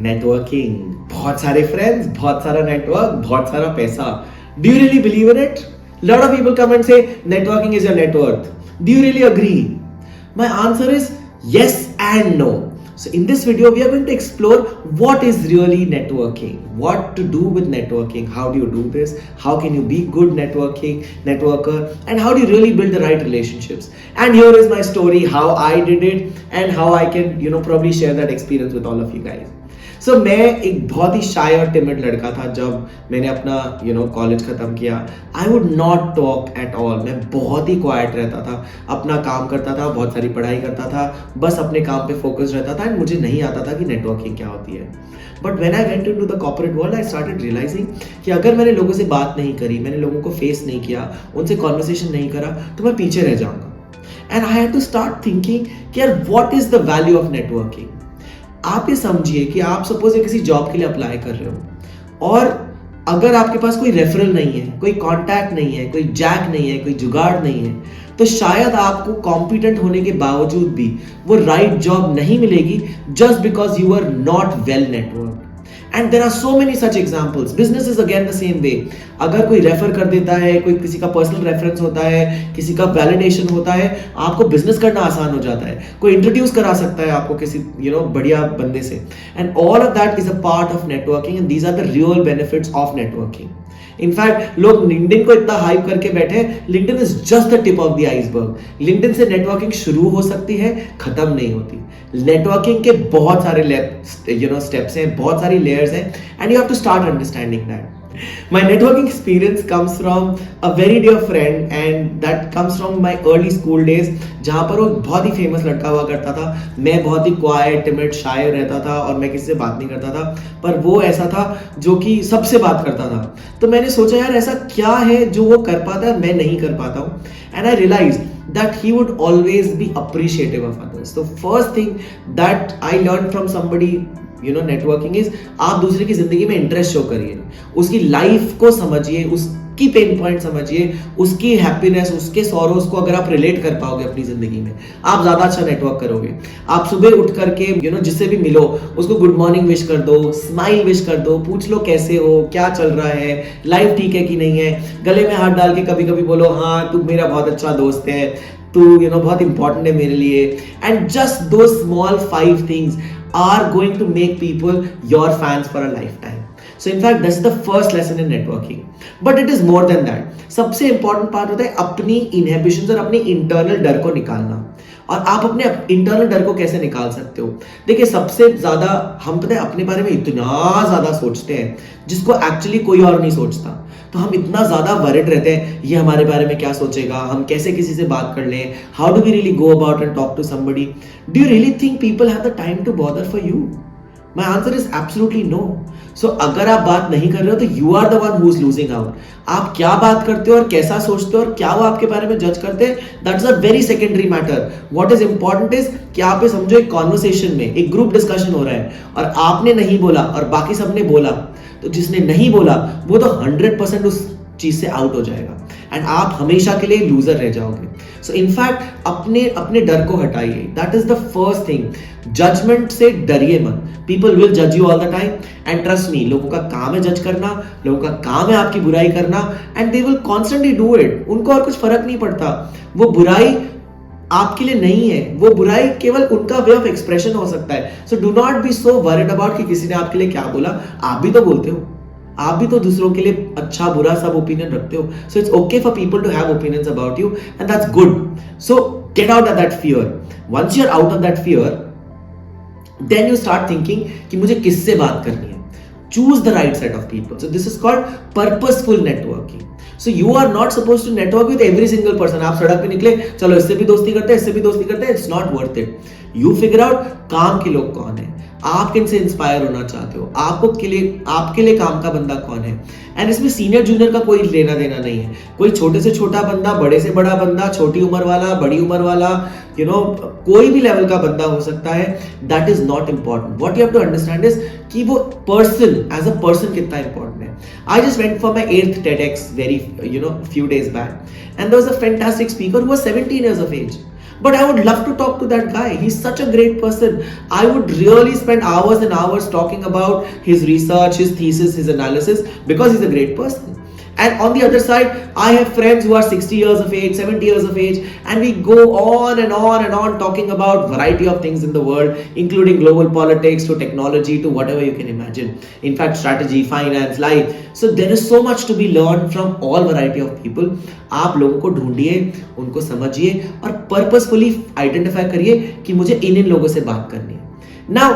Networking, बहुत सारे friends, बहुत सारा नेटवर्क, बहुत सारा पैसा. Do you really believe in it? Lot of people come and say networking is your net worth. Do you really agree? My answer is yes and no. So in this video we are going to explore what is really networking, what to do with networking, how do you do this, how can you be good networker, and how do you really build the right relationships. And here is my story, how I did it and how I can probably share that experience with all of you guys. So मैं एक बहुत ही शाय और timid लड़का था जब मैंने अपना college खत्म किया. I would not talk at all. मैं बहुत ही क्वाइट रहता था, अपना काम करता था, बहुत सारी पढ़ाई करता था, बस अपने काम पे फोकस रहता था. एंड मुझे नहीं आता था कि नेटवर्किंग क्या होती है. But when I went into the corporate world I started realising कि अगर मैंने लोगों से बात नहीं करी, मैंने लोगों को फेस नहीं किया, उनसे कॉन्वर्सेशन नहीं करा, तो मैं पीछे रह जाऊंगा. And I had to start thinking कि यार what is the value of networking. आप ये समझिए कि आप सपोज किसी जॉब के लिए अप्लाई कर रहे हो और अगर आपके पास कोई रेफरल नहीं है, कोई कांटेक्ट नहीं है, कोई जैक नहीं है, कोई जुगाड़ नहीं है, तो शायद आपको कॉम्पिटेंट होने के बावजूद भी वो राइट जॉब नहीं मिलेगी just because you are not well network. And there are so many such examples. Business is again the same way. अगर कोई रेफर कर देता है, कोई किसी का पर्सनल रेफरेंस होता है, किसी का वैलिडेशन होता है, आपको बिजनेस करना आसान हो जाता है. कोई इंट्रोड्यूस करा सकता है आपको किसी बढ़िया बंदे से. And all of that is a part of networking and these are the real benefits of networking. In fact लोग लिंक्डइन को इतना हाइप करके बैठे. LinkedIn is just the tip of the iceberg. LinkedIn से नेटवर्किंग शुरू हो सकती है, खत्म नहीं होती. नेटवर्किंग के बहुत सारे स्टेप्स हैं, बहुत सारी लेयर्स हैं, and you have to start understanding that. My networking experience comes from a very dear friend and that comes from my early school days, जहाँ पर वो बहुत ही फेमस लड़का हुआ करता था. मैं बहुत ही क्वाइट, टिमिड, शाय रहता था और मैं किसी से बात नहीं करता था, पर वो ऐसा था जो कि सबसे बात करता था. तो मैंने सोचा यार ऐसा क्या है जो वो कर पाता है, मैं नहीं कर पाता हूँ. And I realized that he would always be appreciative of others. So first thing that I learned from somebody networking is आप दूसरे की जिंदगी में इंटरेस्ट शो करिए, उसकी लाइफ को समझिए, उसकी पेन पॉइंट समझिए, उसकी हैप्पीनेस, उसके सॉरोस को अगर आप रिलेट कर पाओगे अपनी जिंदगी में, आप ज्यादा अच्छा नेटवर्क करोगे. आप सुबह उठ करके जिससे भी मिलो उसको गुड मॉर्निंग विश कर दो, स्माइल विश कर दो, पूछ लो कैसे हो, क्या चल रहा है, लाइफ ठीक है कि नहीं है. गले में हाथ डाल के कभी कभी बोलो हाँ तू मेरा बहुत अच्छा दोस्त है, तू बहुत इंपॉर्टेंट है मेरे लिए. एंड जस्ट दो small 5 things are going to make people your fans for a lifetime. So in fact that's the first lesson in networking, but it is more than that. सबसे important part होता है अपनी inhibitions और अपनी internal डर को निकालना. और आप अपने इंटरनल डर को कैसे निकाल सकते हो? देखिए सबसे ज्यादा हम पता है अपने बारे में इतना ज्यादा सोचते हैं जिसको एक्चुअली कोई और नहीं सोचता. तो हम इतना ज्यादा वरिड रहते हैं, ये हमारे बारे में क्या सोचेगा, हम कैसे किसी से बात कर लें, how do we really go about and talk to somebody. Do you really think people have the time to bother for you? My answer is absolutely no. So अगर आप बात नहीं कर रहे हो तो you are the one who is losing out. आप क्या बात करते हो और कैसा सोचते हो और क्या वो आपके बारे में जज करते हैं, that is a very secondary matter. What is important is कि आप ये समझो एक कॉन्वर्सेशन में एक ग्रुप डिस्कशन हो रहा है और आपने नहीं बोला और बाकी सबने बोला, तो जिसने नहीं बोला वो तो 100% उस चीज से आउट हो जाएगा एंड आप हमेशा के लिए लूजर रह जाओगे. सो इनफैक्ट अपने डर को हटाइए. That is the first thing. Judgement से डरिए मत. पीपल विल जज you all the time and trust me, लोगों का काम है जज करना, लोगों का काम है आपकी बुराई करना and they will constantly do it. उनको और कुछ फर्क नहीं पड़ता. वो बुराई आपके लिए नहीं है, वो बुराई केवल उनका वे ऑफ एक्सप्रेशन हो सकता है. So do not be so worried about कि किसी ने आपके लिए क्या बोला. आप भी तो बोलते हो, आप भी तो दूसरों के लिए अच्छा बुरा सब ओपिनियन रखते हो. So it's okay for people to have opinions about you and that's good. So get out of that fear. Once you are out of that fear then you start thinking कि मुझे किससे बात करनी है. Choose the right set of people. So this is called purposeful networking. So you are not suppose to network with every single person. आप सड़क पे निकले, चलो इससे भी दोस्ती करते हैं, इससे भी दोस्ती करते हैं, it's not worth it. You figure out काम के लोग कौन है, आप किनसे इंस्पायर होना चाहते हो, आपके लिए काम का बंदा कौन है. एंड इसमें सीनियर जूनियर का कोई लेना देना नहीं है. कोई छोटे से छोटा बंदा, बड़े से बड़ा बंदा, छोटी उम्र वाला, बड़ी उम्र वाला, कोई भी लेवल का बंदा हो सकता है. That is not important. What you have to understand is कि वो पर्सन एज अ पर्सन कितना इंपॉर्टेंट है. I just went for my 8th TEDx very few days back and there was a fantastic speaker who was 17 years of age. But I would love to talk to that guy. He's such a great person. I would really spend hours and hours talking about his research, his thesis, his analysis, because he's a great person. And on the other side, I have friends who are 60 years of age, 70 years of age, and we go on and on and on talking about variety of things in the world, including global politics to technology to whatever you can imagine. In fact, strategy, finance, life. So there is so much to be learned from all variety of people. आप लोगों को ढूंढिए, उनको समझिए और purposefully identify करिए कि मुझे इन लोगों से बात करनी है. Now,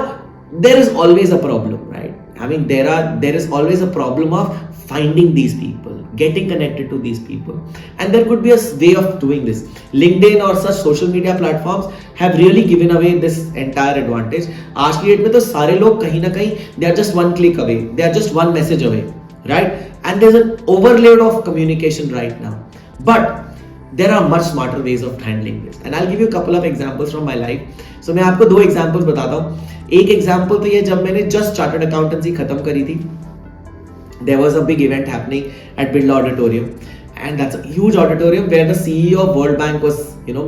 there is always a problem, right? I mean, there is always a problem of finding these people, getting connected to these people, and there could be a way of doing this. LinkedIn or such social media platforms have really given away this entire advantage. आज की date में तो सारे लोग कहीं ना कहीं they are just one click away, they are just one message away, right? And there's an overload of communication right now, but there are much smarter ways of handling this, and I'll give you a couple of examples from my life. So मैं आपको दो examples बताता हूँ. एक example तो ये जब मैंने just chartered accountancy खत्म करी थी, there was a big event happening at Birla Auditorium, and that's a huge auditorium where the CEO of World Bank was,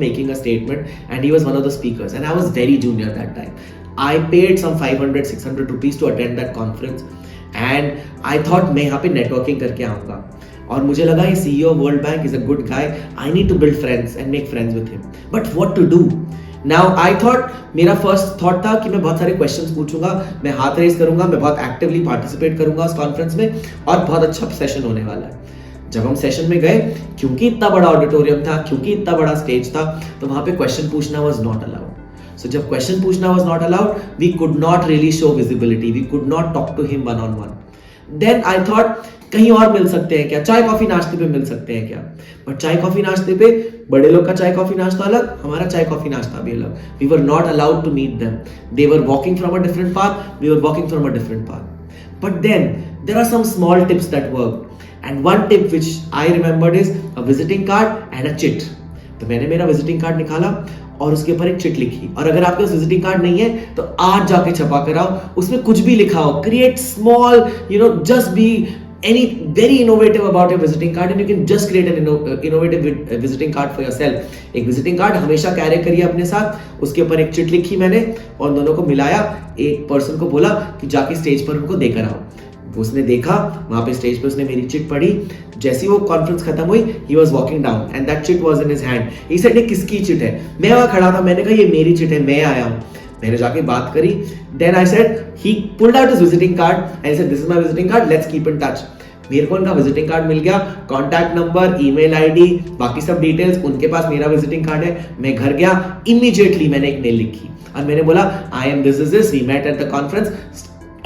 making a statement, and he was one of the speakers, and I was very junior that time. I paid some 500-600 rupees to attend that conference, and I thought मैं यहाँ पे networking करके आऊँगा, और मुझे लगा ये CEO of World Bank is a good guy, I need to build friends and make friends with him. But what to do? Now I thought, मेरा फर्स्ट थॉट था कि मैं बहुत सारे क्वेश्चंस पूछूंगा, मैं हाथ रेस करूंगा, मैं बहुत एक्टिवली पार्टिसिपेट करूंगा उस कॉन्फ्रेंस में, और बहुत अच्छा सेशन होने वाला है. जब हम सेशन में गए, क्योंकि इतना बड़ा ऑडिटोरियम था, क्योंकि इतना बड़ा स्टेज था, तो वहां पे क्वेश्चन पूछना वाज नॉट अलाउड. सो जब क्वेश्चन पूछना was not allowed, we could not really show visibility, we could not talk to him one on one. Then I thought कहीं और मिल सकते हैं क्या, चाय कॉफी नाश्ते पे मिल सकते हैं क्या. बट चाय कॉफी नाश्ते पे बड़े लोग का चाय कॉफी नाश्ता अलग, हमारा चाय कॉफी नाश्ता भी अलग. We were not allowed to meet them. They were walking from a different path, we were walking from a different path. But then there are some small tips that work, and one tip which I remembered is a visiting card and a chit. तो मैंने मेरा visiting card निकाला और उसके ऊपर एक chit लिखी, और अगर आपके पास विजिटिंग कार्ड नहीं है तो आज जाके छपा कर आओ, उसमें कुछ भी लिखा हो, create small, just be any very innovative about your visiting card, and you can just create an innovative visiting card for yourself. एक visiting card हमेशा कैरी करिए अपने साथ, उसके ऊपर एक चिट लिखी मैंने और दोनों को मिलाया, एक पर्सन को बोला कि जाके स्टेज पर उनको देकर आओ. उसने देखा, वहां पे स्टेज पे उसने मेरी चिट पढ़ी. जैसे ही वो कॉन्फ्रेंस खत्म हुई, he was walking down and that chit was in his hand. He said, ये किसकी चिट है? मैं वहां खड़ा था, मैंने कहा ये मेरी चिट है, मैं आया हूँ. मैंने जाके बात करी. Then I said, he pulled out his visiting card and he said, this is my visiting card, let's keep in touch. मेरे को उनका विजिटिंग कार्ड मिल गया, कॉन्टैक्ट नंबर, ईमेल आईडी, बाकी सब डिटेल्स, उनके पास मेरा विजिटिंग कार्ड है. मैं घर गया, इमीडिएटली मैंने एक मेल लिखी और मैंने बोला, I am this, we met at the conference,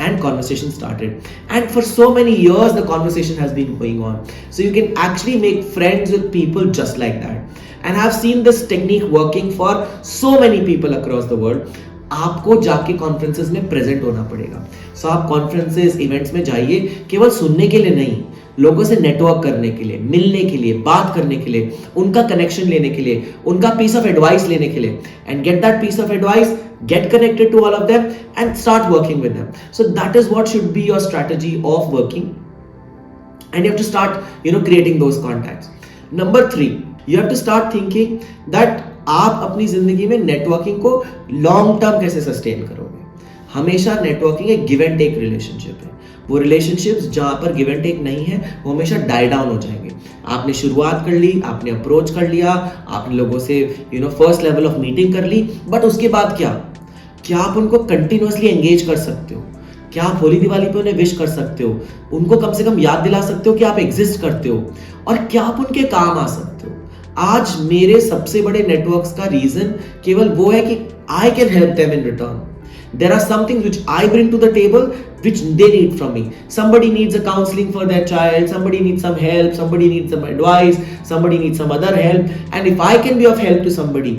and conversation started. And for so many years the conversation has been going on. So you can actually make friends with people just like that. And I've seen this technique working for so many people across the world. आपको जाके conferences में present होना पड़ेगा. सो आप conferences, events में जाइए केवल सुनने के लिए नहीं, लोगों से नेटवर्क करने के लिए, मिलने के लिए, बात करने के लिए, उनका कनेक्शन लेने के लिए, उनका पीस ऑफ एडवाइस लेने के लिए, and get that piece of advice, get connected to all of them and start working with them. So that is what should be your strategy of working, and you have to start creating those contacts. Number 3, you have to start thinking that आप अपनी जिंदगी में networking को long term कैसे sustain करोगे. हमेशा networking एक give and take relationship है. वो रिलेशनशिप्स जहां पर गिव एंड टेक नहीं है वो हमेशा डाई डाउन हो जाएंगे. आपने शुरुआत कर ली, आपने अप्रोच कर लिया, आपने लोगों से फर्स्ट लेवल ऑफ मीटिंग कर ली, बट उसके बाद क्या आप उनको कंटिन्यूअसली एंगेज कर सकते हो? क्या आप होली दिवाली पे उन्हें विश कर सकते हो? उनको कम से कम याद दिला सकते हो कि आप एग्जिस्ट करते हो? और क्या आप उनके काम आ सकते हो? आज मेरे सबसे बड़े नेटवर्क्स का रीजन केवल वो है कि I can help them in return. There are some things which I bring to the table which they need from me. Somebody needs a counseling for their child, somebody needs some help, somebody needs some advice, somebody needs some other help, and if I can be of help to somebody,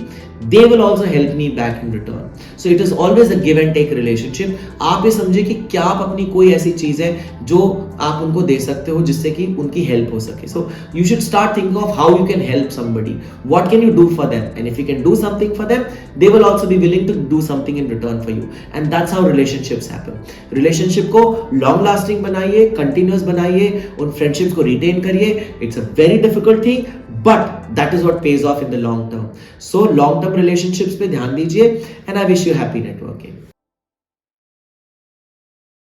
they will also help me back in return. So it is always a give and take relationship. आप ये समझे कि क्या आप अपनी कोई ऐसी चीज है जो आप उनको दे सकते हो जिससे कि उनकी हेल्प हो सके. So you should start thinking of how you can help somebody, what can you do for them, and if you can do something for them, they will also be willing to do something in return for you. And that's how relationships happen. Relationship को long lasting बनाइए, continuous बनाइए, उन friendships को retain करिए. It's a very difficult thing, but that is what pays off in the long term. So long term relationships पे ध्यान दीजिए, and I wish you happy networking.